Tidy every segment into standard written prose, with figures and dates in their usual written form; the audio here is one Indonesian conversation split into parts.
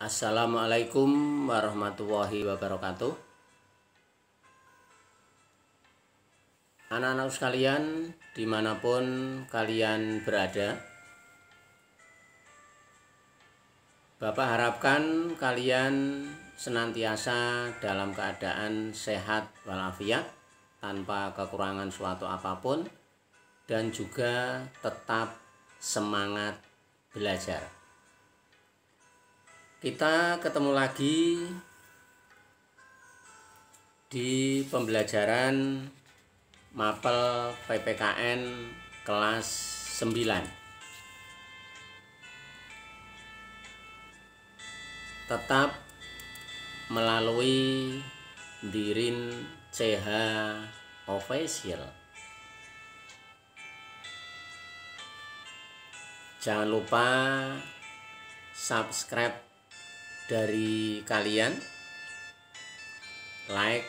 Assalamualaikum warahmatullahi wabarakatuh. Anak-anak sekalian, dimanapun kalian berada, Bapak harapkan kalian senantiasa dalam keadaan sehat walafiat, tanpa kekurangan suatu apapun, dan juga tetap semangat belajar. Kita ketemu lagi di pembelajaran Mapel PPKN kelas 9. Tetap melalui Dirin CH Official. Jangan lupa subscribe dari kalian, like,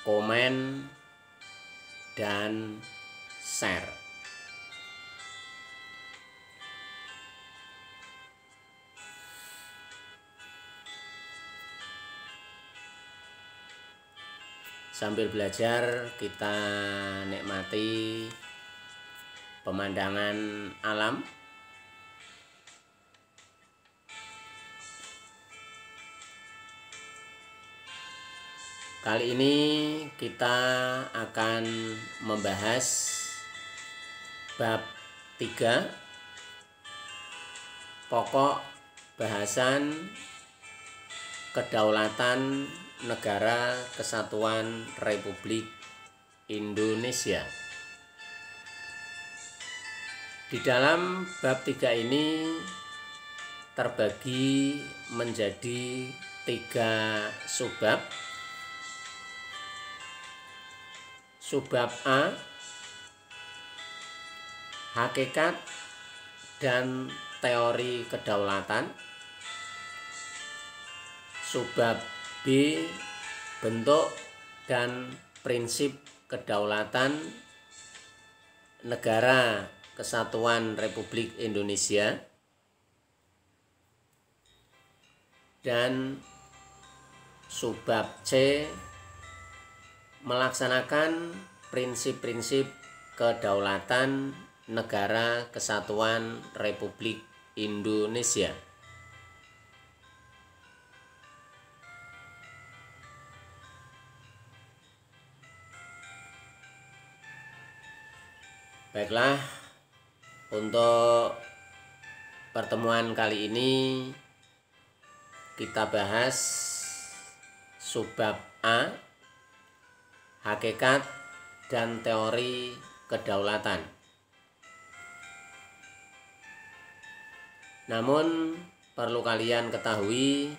komen, dan share. Sambil belajar, kita nikmati pemandangan alam. Kali ini kita akan membahas bab 3, pokok bahasan kedaulatan Negara Kesatuan Republik Indonesia. Di dalam bab 3 ini terbagi menjadi 3 subbab. Subbab A, hakikat dan teori kedaulatan. Subbab B, bentuk dan prinsip kedaulatan Negara Kesatuan Republik Indonesia. Dan subbab C, melaksanakan prinsip-prinsip kedaulatan Negara Kesatuan Republik Indonesia. Baiklah, untuk pertemuan kali ini kita bahas subbab A, hakikat dan teori kedaulatan. Namun perlu kalian ketahui,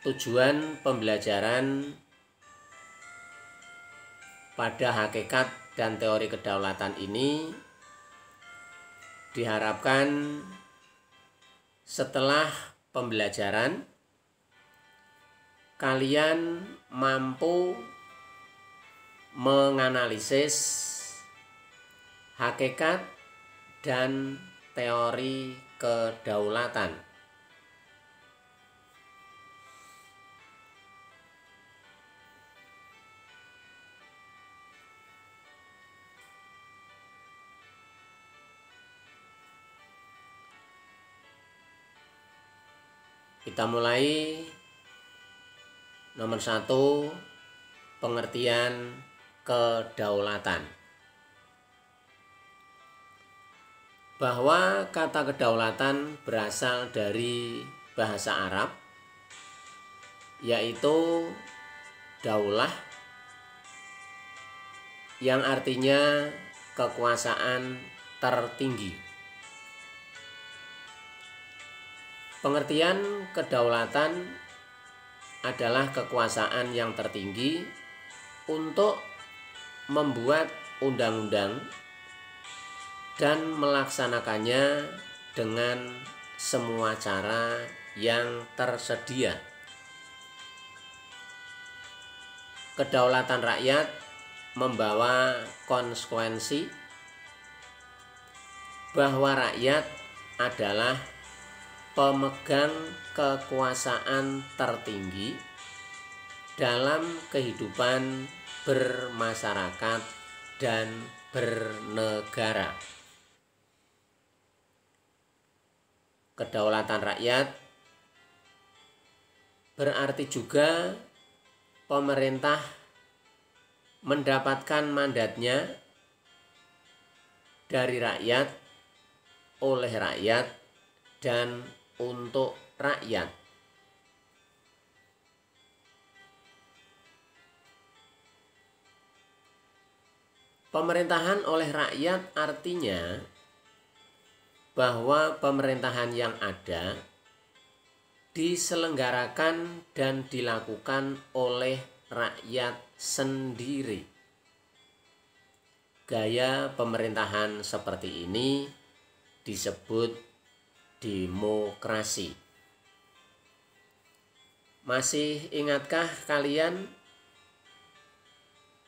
tujuan pembelajaran pada hakikat dan teori kedaulatan ini diharapkan setelah pembelajaran kalian mampu menganalisis hakikat dan teori kedaulatan. Kita mulai. Nomor 1, pengertian kedaulatan. Bahwa kata kedaulatan berasal dari bahasa Arab, yaitu daulah, yang artinya kekuasaan tertinggi. Pengertian kedaulatan adalah kekuasaan yang tertinggi untuk membuat undang-undang dan melaksanakannya dengan semua cara yang tersedia. Kedaulatan rakyat membawa konsekuensi bahwa rakyat adalah pemegang kekuasaan tertinggi dalam kehidupan bermasyarakat dan bernegara. Kedaulatan rakyat berarti juga pemerintah mendapatkan mandatnya dari rakyat, oleh rakyat, dan untuk rakyat. Pemerintahan oleh rakyat artinya bahwa pemerintahan yang ada diselenggarakan dan dilakukan oleh rakyat sendiri. Gaya pemerintahan seperti ini disebut demokrasi. Masih ingatkah kalian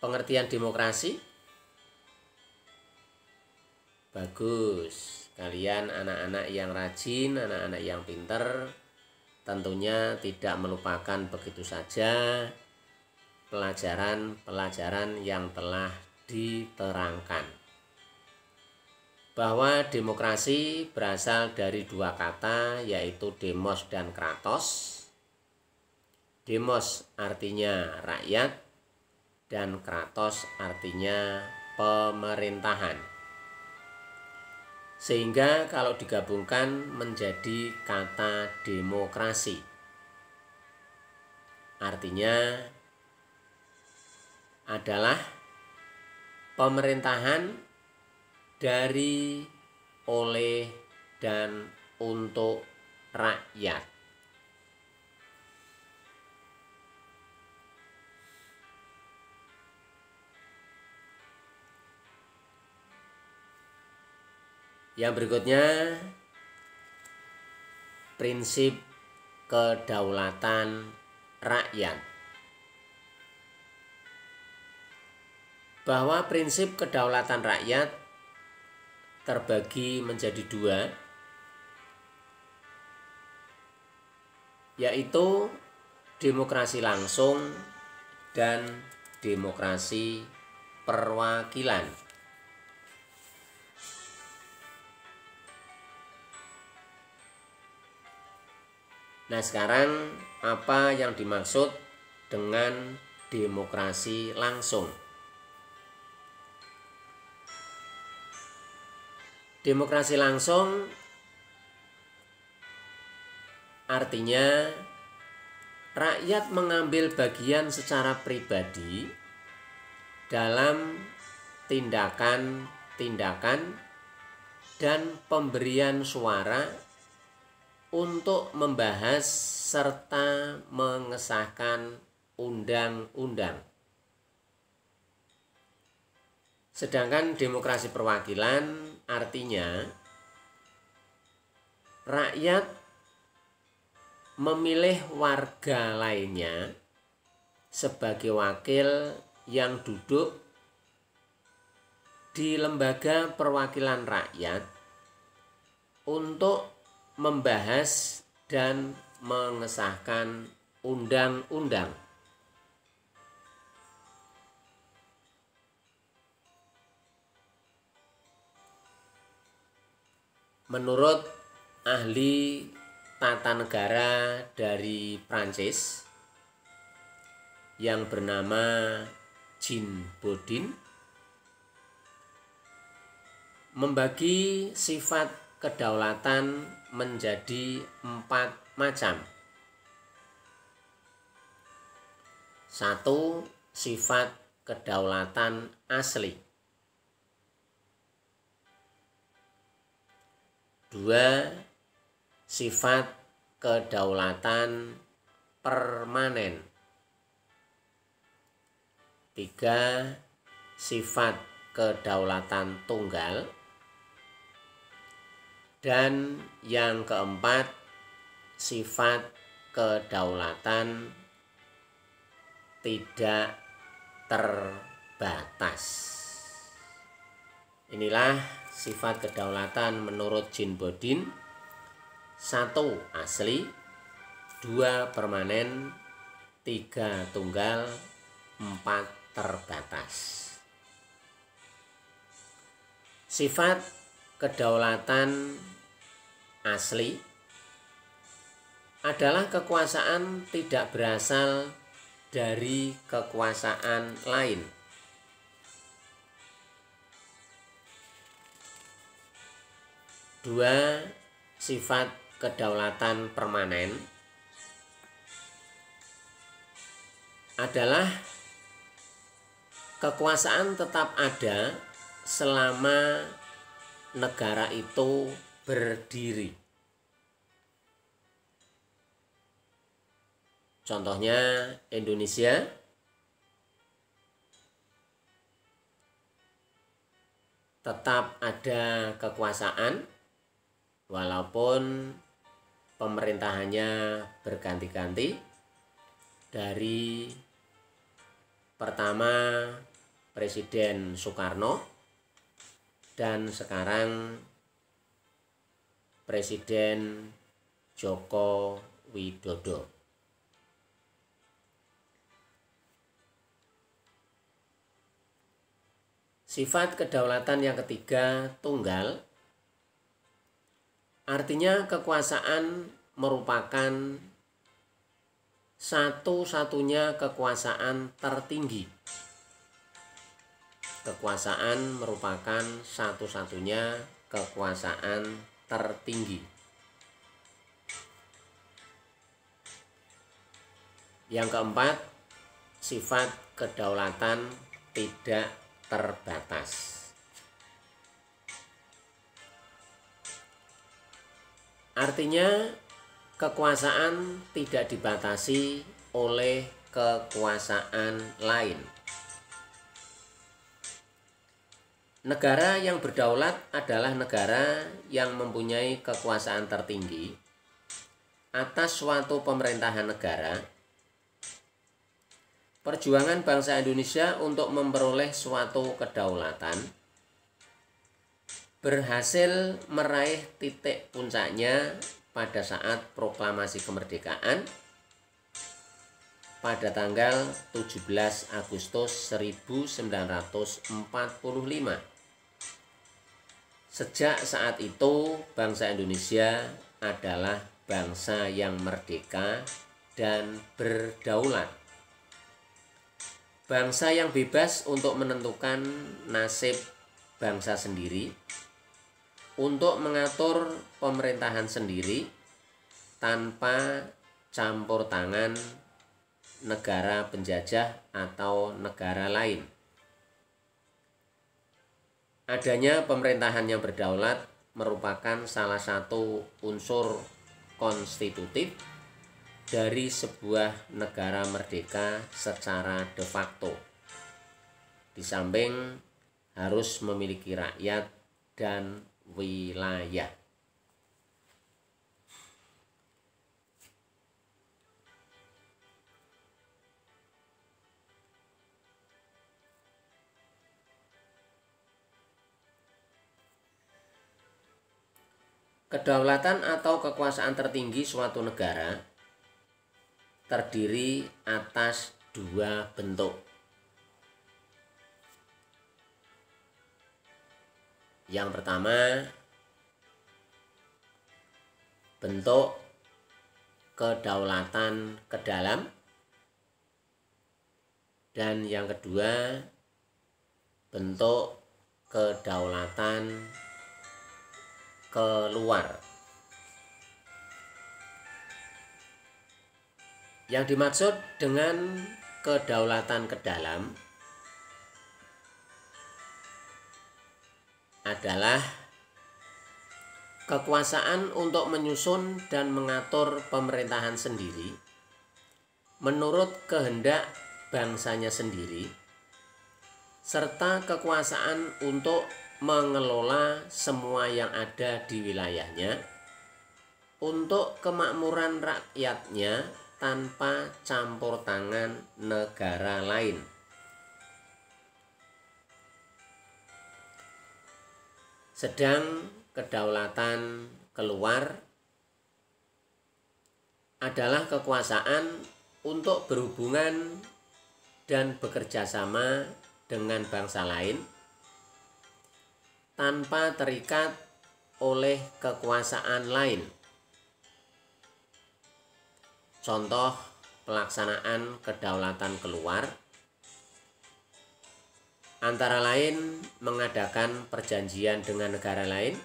pengertian demokrasi? Bagus, kalian anak-anak yang rajin, anak-anak yang pinter, tentunya tidak melupakan begitu saja pelajaran-pelajaran yang telah diterangkan. Bahwa demokrasi berasal dari dua kata, yaitu demos dan kratos. Demos artinya rakyat dan kratos artinya pemerintahan. Sehingga kalau digabungkan menjadi kata demokrasi. Artinya adalah pemerintahan dari, oleh, dan untuk rakyat. Yang berikutnya, prinsip kedaulatan rakyat. Bahwa prinsip kedaulatan rakyat terbagi menjadi dua, yaitu demokrasi langsung dan demokrasi perwakilan. Nah, sekarang apa yang dimaksud dengan demokrasi langsung? Demokrasi langsung artinya rakyat mengambil bagian secara pribadi dalam tindakan-tindakan dan pemberian suara untuk membahas serta mengesahkan undang-undang. Sedangkan demokrasi perwakilan artinya rakyat memilih warga lainnya sebagai wakil yang duduk di lembaga perwakilan rakyat untuk membahas dan mengesahkan undang-undang. Menurut ahli tata negara dari Prancis yang bernama Jean Bodin, membagi sifat kedaulatan menjadi 4 macam. 1. Sifat kedaulatan asli. 2. Sifat kedaulatan permanen. 3. Sifat kedaulatan tunggal. Dan yang keempat, sifat kedaulatan tidak terbatas. Inilah sifat kedaulatan menurut Jean Bodin. 1 asli, 2 permanen, 3 tunggal, 4 terbatas. Sifat kedaulatan asli adalah kekuasaan tidak berasal dari kekuasaan lain. Dua, sifat kedaulatan permanen adalah kekuasaan tetap ada selama negara itu berdiri. Contohnya Indonesia, tetap ada kekuasaan walaupun pemerintahannya berganti-ganti, dari pertama Presiden Soekarno dan sekarang Presiden Joko Widodo. Sifat kedaulatan yang ketiga, tunggal, artinya kekuasaan merupakan satu-satunya kekuasaan tertinggi. Kekuasaan merupakan satu-satunya kekuasaan tertinggi. Yang keempat, sifat kedaulatan tidak terbatas. Artinya kekuasaan tidak dibatasi oleh kekuasaan lain. Negara yang berdaulat adalah negara yang mempunyai kekuasaan tertinggi atas suatu pemerintahan negara. Perjuangan bangsa Indonesia untuk memperoleh suatu kedaulatan berhasil meraih titik puncaknya pada saat proklamasi kemerdekaan pada tanggal 17 Agustus 1945. Sejak saat itu, bangsa Indonesia adalah bangsa yang merdeka dan berdaulat. Bangsa yang bebas untuk menentukan nasib bangsa sendiri, untuk mengatur pemerintahan sendiri tanpa campur tangan negara penjajah atau negara lain. Adanya pemerintahan yang berdaulat merupakan salah satu unsur konstitutif dari sebuah negara merdeka secara de facto. Di samping harus memiliki rakyat dan wilayah. Kedaulatan atau kekuasaan tertinggi suatu negara terdiri atas dua bentuk. Yang pertama, bentuk kedaulatan ke dalam, dan yang kedua, bentuk kedaulatan keluar. Yang dimaksud dengan kedaulatan ke dalam adalah kekuasaan untuk menyusun dan mengatur pemerintahan sendiri menurut kehendak bangsanya sendiri, serta kekuasaan untuk mengelola semua yang ada di wilayahnya untuk kemakmuran rakyatnya tanpa campur tangan negara lain. Sedang kedaulatan keluar adalah kekuasaan untuk berhubungan dan bekerja sama dengan bangsa lain tanpa terikat oleh kekuasaan lain. Contoh pelaksanaan kedaulatan keluar antara lain mengadakan perjanjian dengan negara lain,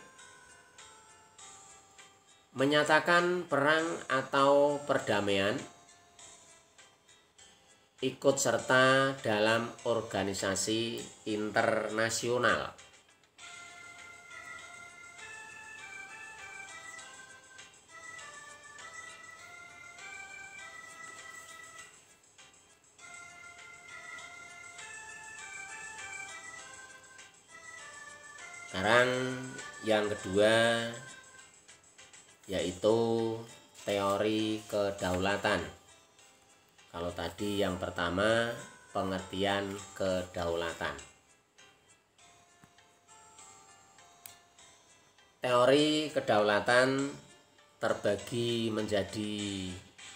menyatakan perang atau perdamaian, ikut serta dalam organisasi internasional. Sekarang yang kedua yaitu teori kedaulatan. Kalau tadi yang pertama pengertian kedaulatan. Teori kedaulatan terbagi menjadi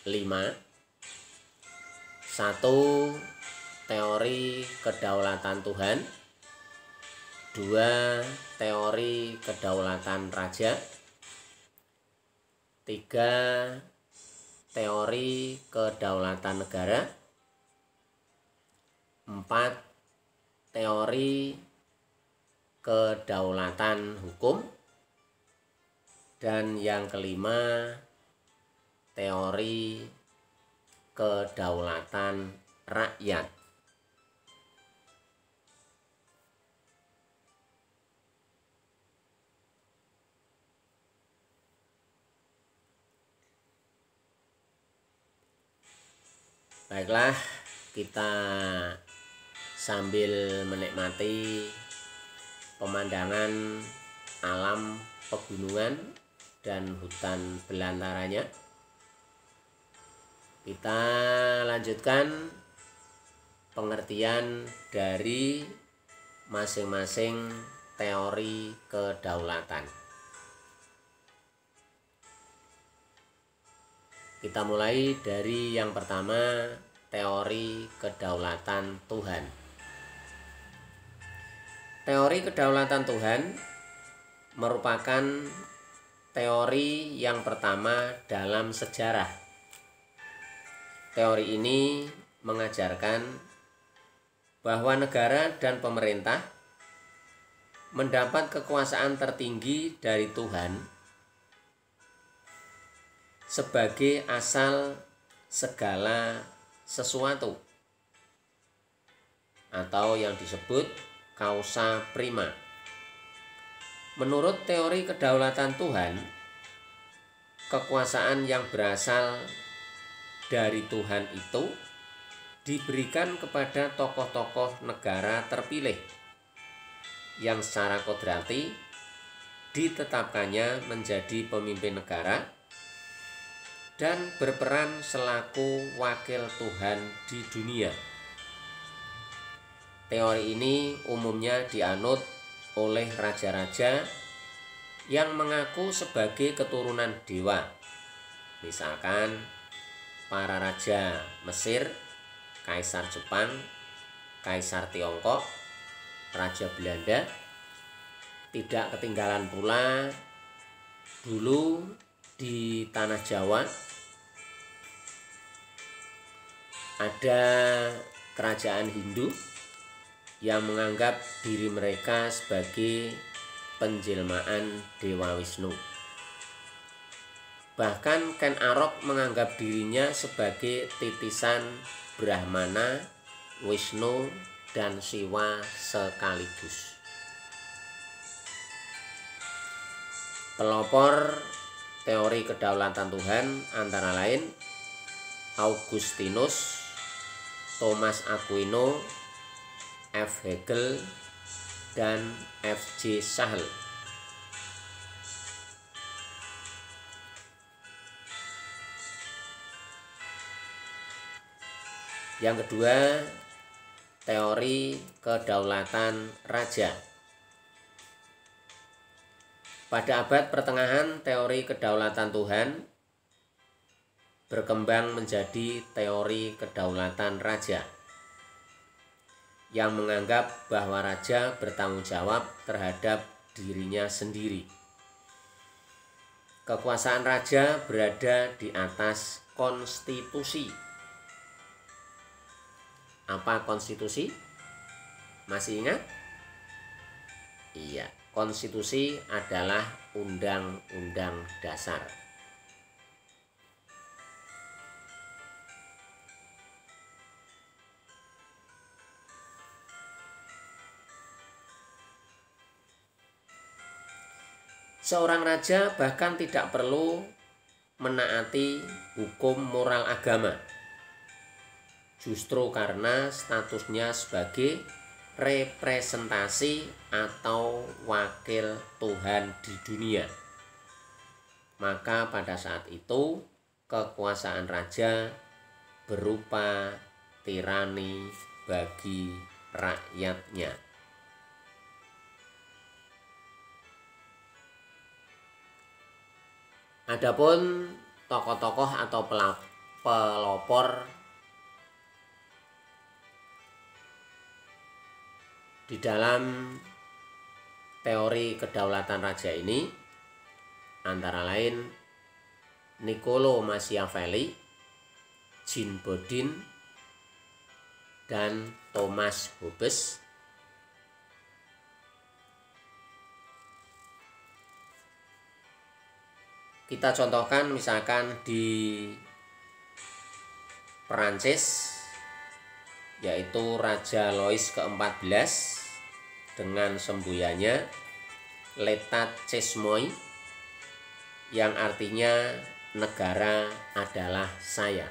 5. 1. Teori kedaulatan Tuhan. 2. Teori kedaulatan raja. 3. Teori kedaulatan negara. 4. Teori kedaulatan hukum. Dan yang kelima, teori kedaulatan rakyat. Baiklah, kita sambil menikmati pemandangan alam pegunungan dan hutan belantaranya, kita lanjutkan pengertian dari masing-masing teori kedaulatan. Kita mulai dari yang pertama, teori kedaulatan Tuhan. Teori kedaulatan Tuhan merupakan teori yang pertama dalam sejarah. Teori ini mengajarkan bahwa negara dan pemerintah mendapat kekuasaan tertinggi dari Tuhan sebagai asal segala sesuatu, atau yang disebut causa prima. Menurut teori kedaulatan Tuhan, kekuasaan yang berasal dari Tuhan itu diberikan kepada tokoh-tokoh negara terpilih yang secara kodrati ditetapkannya menjadi pemimpin negara dan berperan selaku wakil Tuhan di dunia. Teori ini umumnya dianut oleh raja-raja yang mengaku sebagai keturunan dewa. Misalkan para raja Mesir, Kaisar Jepang, Kaisar Tiongkok, Raja Belanda. Tidak ketinggalan pula dulu di tanah Jawa ada kerajaan Hindu yang menganggap diri mereka sebagai penjelmaan Dewa Wisnu. Bahkan Ken Arok menganggap dirinya sebagai titisan Brahmana, Wisnu, dan Siwa sekaligus. Pelopor teori kedaulatan Tuhan antara lain Augustinus, Thomas Aquino, F. Hegel, dan F. J. Sahl. Yang kedua, teori kedaulatan raja. Pada abad pertengahan, teori kedaulatan Tuhan berkembang menjadi teori kedaulatan raja yang menganggap bahwa raja bertanggung jawab terhadap dirinya sendiri. Kekuasaan raja berada di atas konstitusi. Apa konstitusi? Masih ingat? Iya, konstitusi adalah undang-undang dasar. Seorang raja bahkan tidak perlu menaati hukum moral agama, justru karena statusnya sebagai representasi atau wakil Tuhan di dunia. Maka pada saat itu kekuasaan raja berupa tirani bagi rakyatnya. Adapun tokoh-tokoh atau pelopor di dalam teori kedaulatan raja ini antara lain Niccolo Machiavelli, Jean Bodin, dan Thomas Hobbes. Kita contohkan misalkan di Perancis, yaitu Raja Louis ke-14 dengan semboyannya L'État c'est moi, yang artinya negara adalah saya.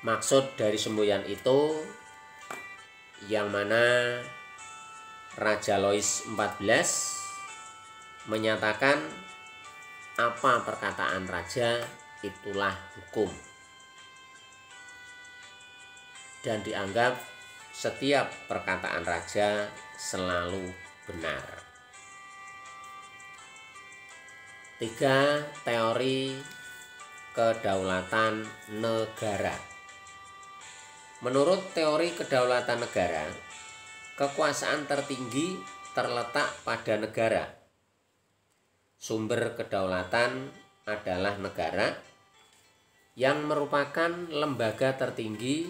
Maksud dari semboyan itu yang mana Raja Louis XIV menyatakan apa perkataan raja itulah hukum, dan dianggap setiap perkataan raja selalu benar. 3. Teori kedaulatan negara. Menurut teori kedaulatan negara, kekuasaan tertinggi terletak pada negara. Sumber kedaulatan adalah negara yang merupakan lembaga tertinggi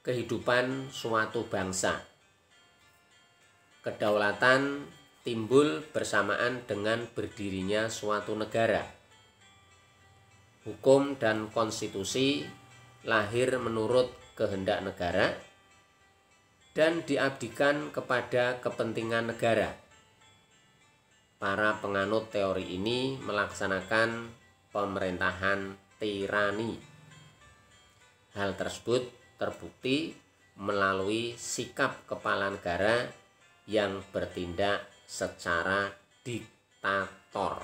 kehidupan suatu bangsa. Kedaulatan timbul bersamaan dengan berdirinya suatu negara. Hukum dan konstitusi lahir menurut kehendak negara dan diabdikan kepada kepentingan negara. Para penganut teori ini melaksanakan pemerintahan tirani. Hal tersebut terbukti melalui sikap kepala negara yang bertindak secara diktator.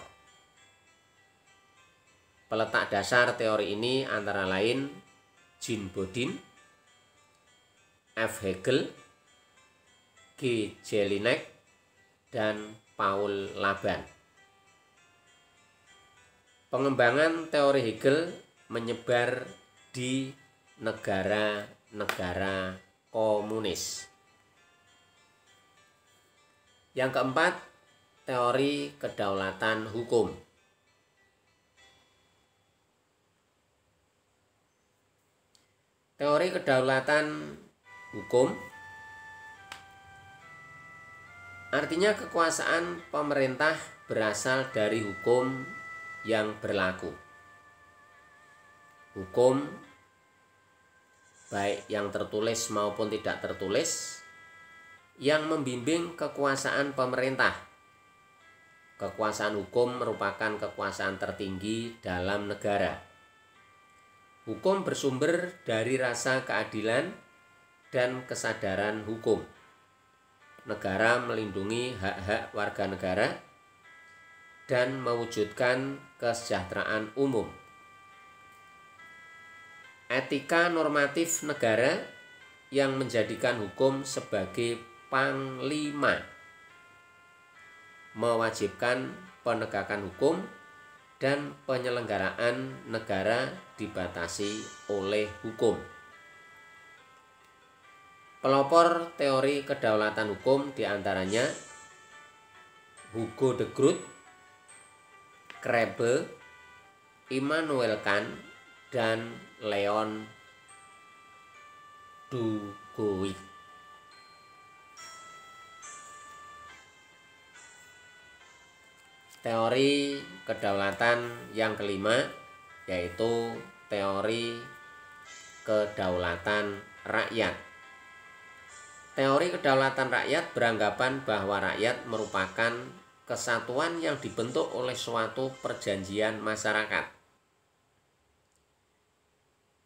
Peletak dasar teori ini antara lain Jean Bodin, F. Hegel, G. Jelinek, dan Paul Laban. Pengembangan teori Hegel menyebar di negara-negara komunis. Yang keempat, teori kedaulatan hukum. Teori kedaulatan hukum artinya kekuasaan pemerintah berasal dari hukum yang berlaku. Hukum, baik yang tertulis maupun tidak tertulis, yang membimbing kekuasaan pemerintah. Kekuasaan hukum merupakan kekuasaan tertinggi dalam negara. Hukum bersumber dari rasa keadilan dan kesadaran hukum. Negara melindungi hak-hak warga negara dan mewujudkan kesejahteraan umum. Etika normatif negara yang menjadikan hukum sebagai panglima, mewajibkan penegakan hukum dan penyelenggaraan negara dibatasi oleh hukum. Pelopor teori kedaulatan hukum diantaranya Hugo de Groot, Krebe, Immanuel Kant, dan Leon Duguid. Teori kedaulatan yang kelima yaitu teori kedaulatan rakyat. Teori kedaulatan rakyat beranggapan bahwa rakyat merupakan kesatuan yang dibentuk oleh suatu perjanjian masyarakat.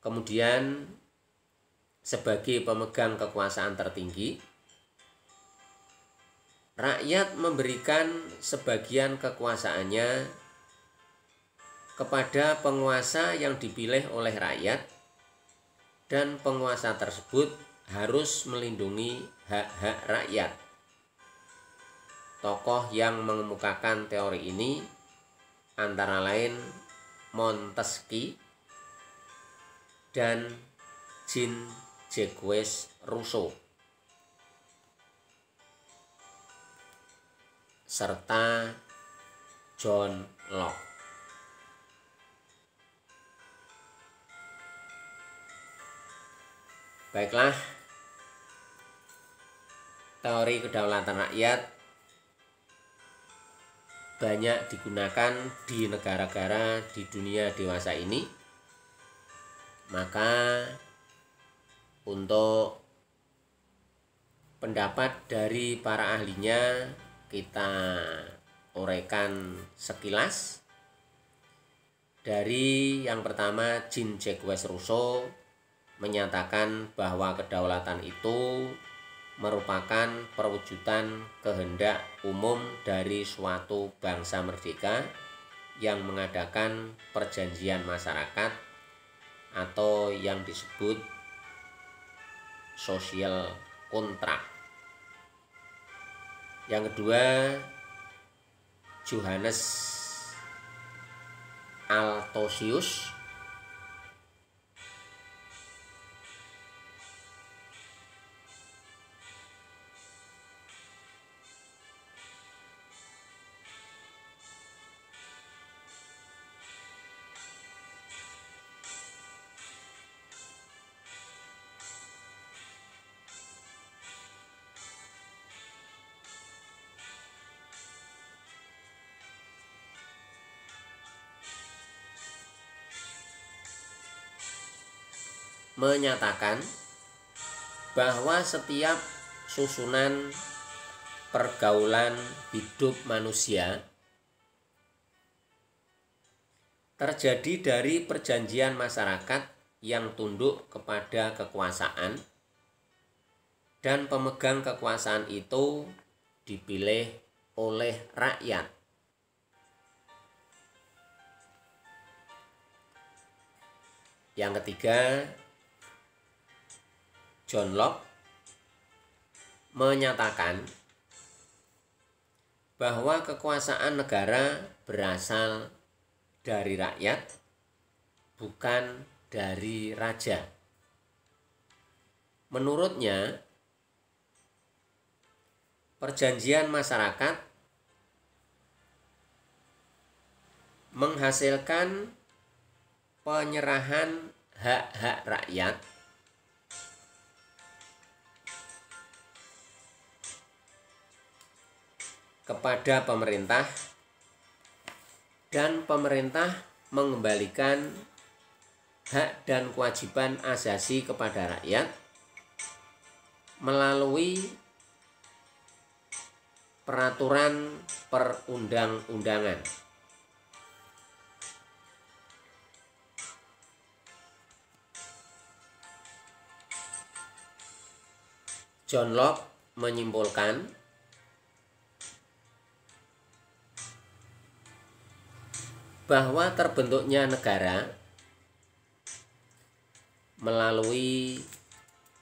Kemudian sebagai pemegang kekuasaan tertinggi, rakyat memberikan sebagian kekuasaannya kepada penguasa yang dipilih oleh rakyat, dan penguasa tersebut harus melindungi hak-hak rakyat. Tokoh yang mengemukakan teori ini antara lain Montesquieu dan Jean-Jacques Rousseau, serta John Locke. Baiklah, teori kedaulatan rakyat banyak digunakan di negara-negara di dunia dewasa ini. Maka untuk pendapat dari para ahlinya kita uraikan sekilas. Dari yang pertama, Jean-Jacques Rousseau menyatakan bahwa kedaulatan itu merupakan perwujudan kehendak umum dari suatu bangsa merdeka yang mengadakan perjanjian masyarakat atau yang disebut social contract. Yang kedua, Johannes Althusius menyatakan bahwa setiap susunan pergaulan hidup manusia terjadi dari perjanjian masyarakat yang tunduk kepada kekuasaan, dan pemegang kekuasaan itu dipilih oleh rakyat. Yang ketiga, John Locke menyatakan bahwa kekuasaan negara berasal dari rakyat, bukan dari raja. Menurutnya, perjanjian masyarakat menghasilkan penyerahan hak-hak rakyat kepada pemerintah, dan pemerintah mengembalikan hak dan kewajiban asasi kepada rakyat melalui peraturan perundang-undangan. John Locke menyimpulkan bahwa terbentuknya negara melalui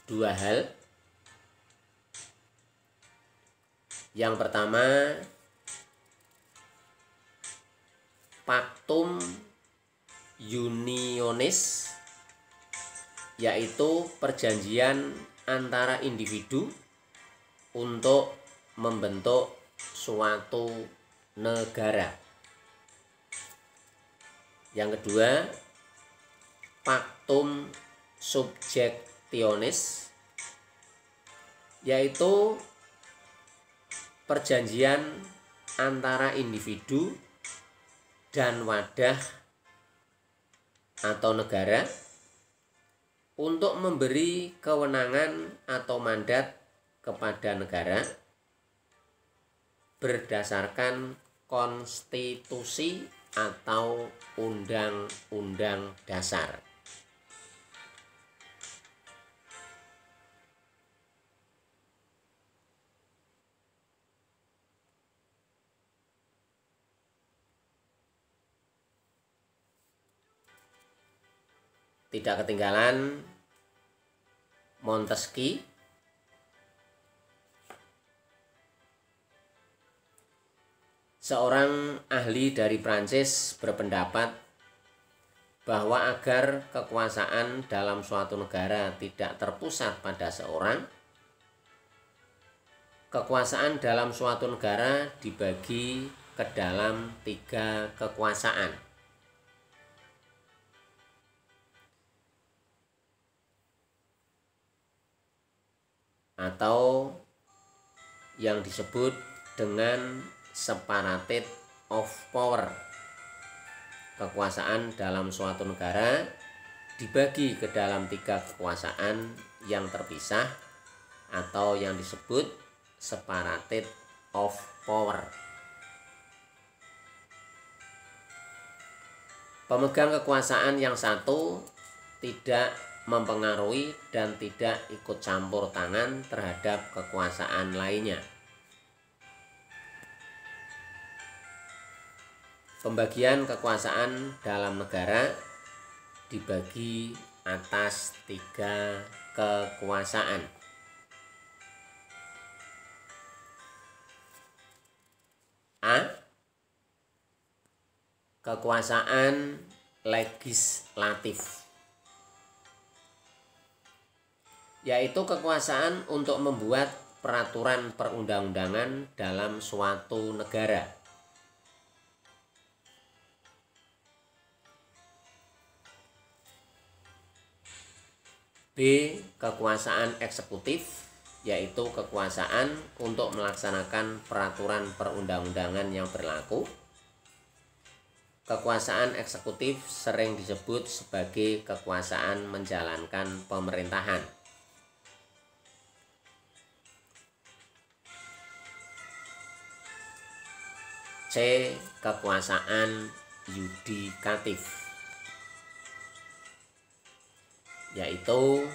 dua hal. Yang pertama, Pactum unionis, yaitu perjanjian antara individu untuk membentuk suatu negara. Yang kedua, pactum subjectionis, yaitu perjanjian antara individu dan wadah atau negara untuk memberi kewenangan atau mandat kepada negara berdasarkan konstitusi atau undang-undang dasar. Tidak ketinggalan Montesquieu, seorang ahli dari Prancis, berpendapat bahwa agar kekuasaan dalam suatu negara tidak terpusat pada seorang, kekuasaan dalam suatu negara dibagi ke dalam 3 kekuasaan. Atau yang disebut dengan separate of power. Kekuasaan dalam suatu negara dibagi ke dalam 3 kekuasaan yang terpisah atau yang disebut separate of power. Pemegang kekuasaan yang satu tidak mempengaruhi dan tidak ikut campur tangan terhadap kekuasaan lainnya. Pembagian kekuasaan dalam negara dibagi atas 3 kekuasaan. A. Kekuasaan legislatif, yaitu kekuasaan untuk membuat peraturan perundang-undangan dalam suatu negara. B. Kekuasaan eksekutif, yaitu kekuasaan untuk melaksanakan peraturan perundang-undangan yang berlaku. Kekuasaan eksekutif sering disebut sebagai kekuasaan menjalankan pemerintahan. C. Kekuasaan yudikatif, yaitu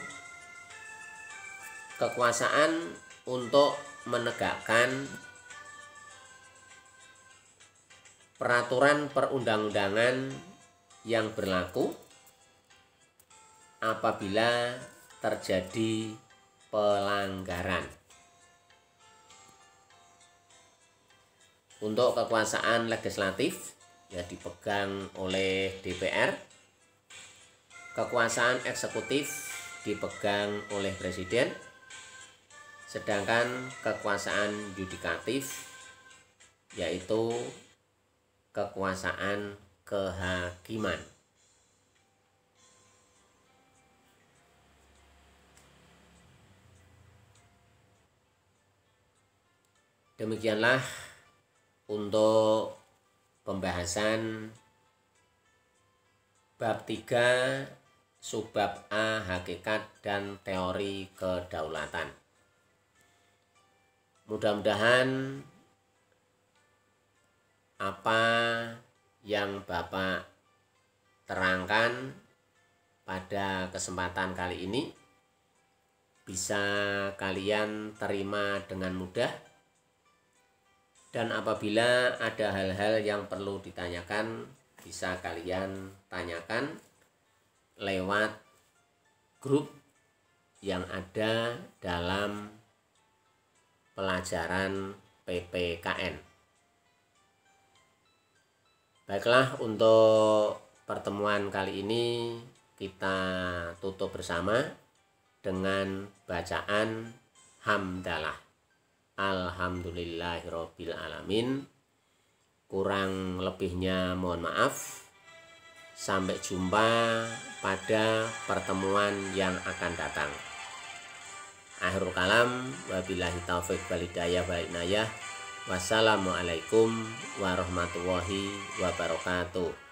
kekuasaan untuk menegakkan peraturan perundang-undangan yang berlaku apabila terjadi pelanggaran. Untuk kekuasaan legislatif ya dipegang oleh DPR. Kekuasaan eksekutif dipegang oleh presiden. Sedangkan kekuasaan yudikatif yaitu kekuasaan kehakiman. Demikianlah untuk pembahasan bab 3 subbab A, hakikat dan teori kedaulatan. Mudah-mudahan apa yang Bapak terangkan pada kesempatan kali ini bisa kalian terima dengan mudah, dan apabila ada hal-hal yang perlu ditanyakan bisa kalian tanyakan lewat grup yang ada dalam pelajaran PPKN. Baiklah, untuk pertemuan kali ini kita tutup bersama dengan bacaan hamdalah. Alhamdulillahirabbil alamin. Kurang lebihnya mohon maaf. Sampai jumpa pada pertemuan yang akan datang. Akhirul kalam, wabillahi taufiq wal hidayah wal inayah. Wassalamualaikum warahmatullahi wabarakatuh.